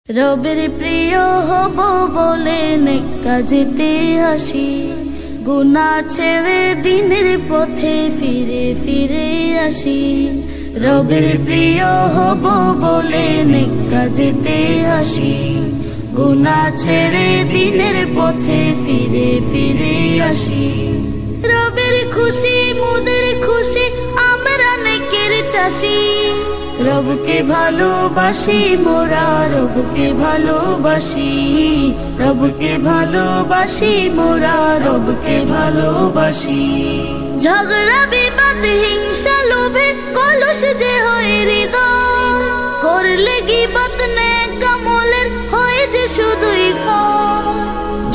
রবের প্রিয় হব বলে নেক কাজেতে আসি, গুনাহ ছেড়ে দিনের পথে ফিরে ফিরে আসি। রবের প্রিয় হব বলে নেক কাজেতে আসি, গুনাহ ছেড়ে দিনের পথে ফিরে ফিরে আসি। রবের খুশি মুদের খুশি, আমরা নেকের চাষি। রবকে ভালোবাসি মোরা, রবকে ভালোবাসি, রবকে ভালোবাসি মোরা, রবকে ভালোবাসি। ঝগড়া বিবাদ হিংসা লোভে কলুষ যে হয় হৃদয়, করলে গীবত নেক আমলের হয় যে শুধুই ক্ষয়।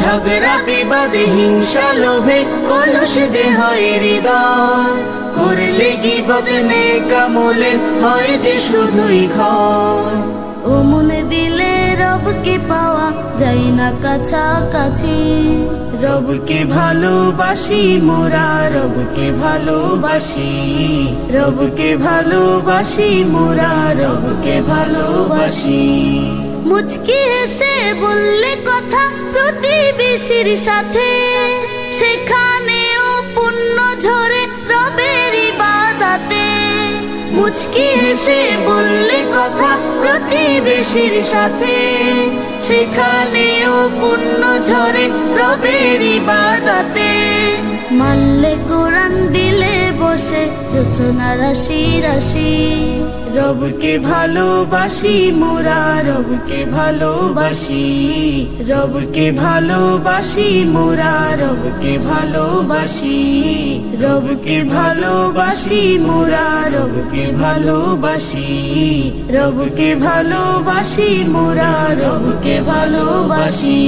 ঝগড়া বিবাদ হিংসা লোভে কলুষ যে হয় হৃদয়, করলে গীবত নেক আমলের হয় যে শুধুই ক্ষয়। ও মনে দিলে রবকে পাওয়া যায় না কাছাকাছি। রবকে ভালোবাসি মোরা, রবকে ভালোবাসি, রবকে ভালোবাসি মোরা, রবকে ভালোবাসি। মুচকি হেসে বললে কথা প্রতিবেশীর সাথে, সেখানেও পুণ্য ঝরে রবের ইবাদতে। মুচকি হেসে বললে কথা প্রতিবেশীর সাথে, সেখানেও পুণ্য ঝরে রবের ইবাদতে। মানলে কোরআন দিলে বসে যোছনা রাশি রাশি। রবকে ভালোবাসি মোরা, রবকে ভালোবাসি, রবকে ভালোবাসি মোরা, রবকে ভালোবাসি, রবকে ভালোবাসি মোরা, রবকে ভালোবাসি, রবকে ভালোবাসি মোরা, রবকে ভালোবাসি।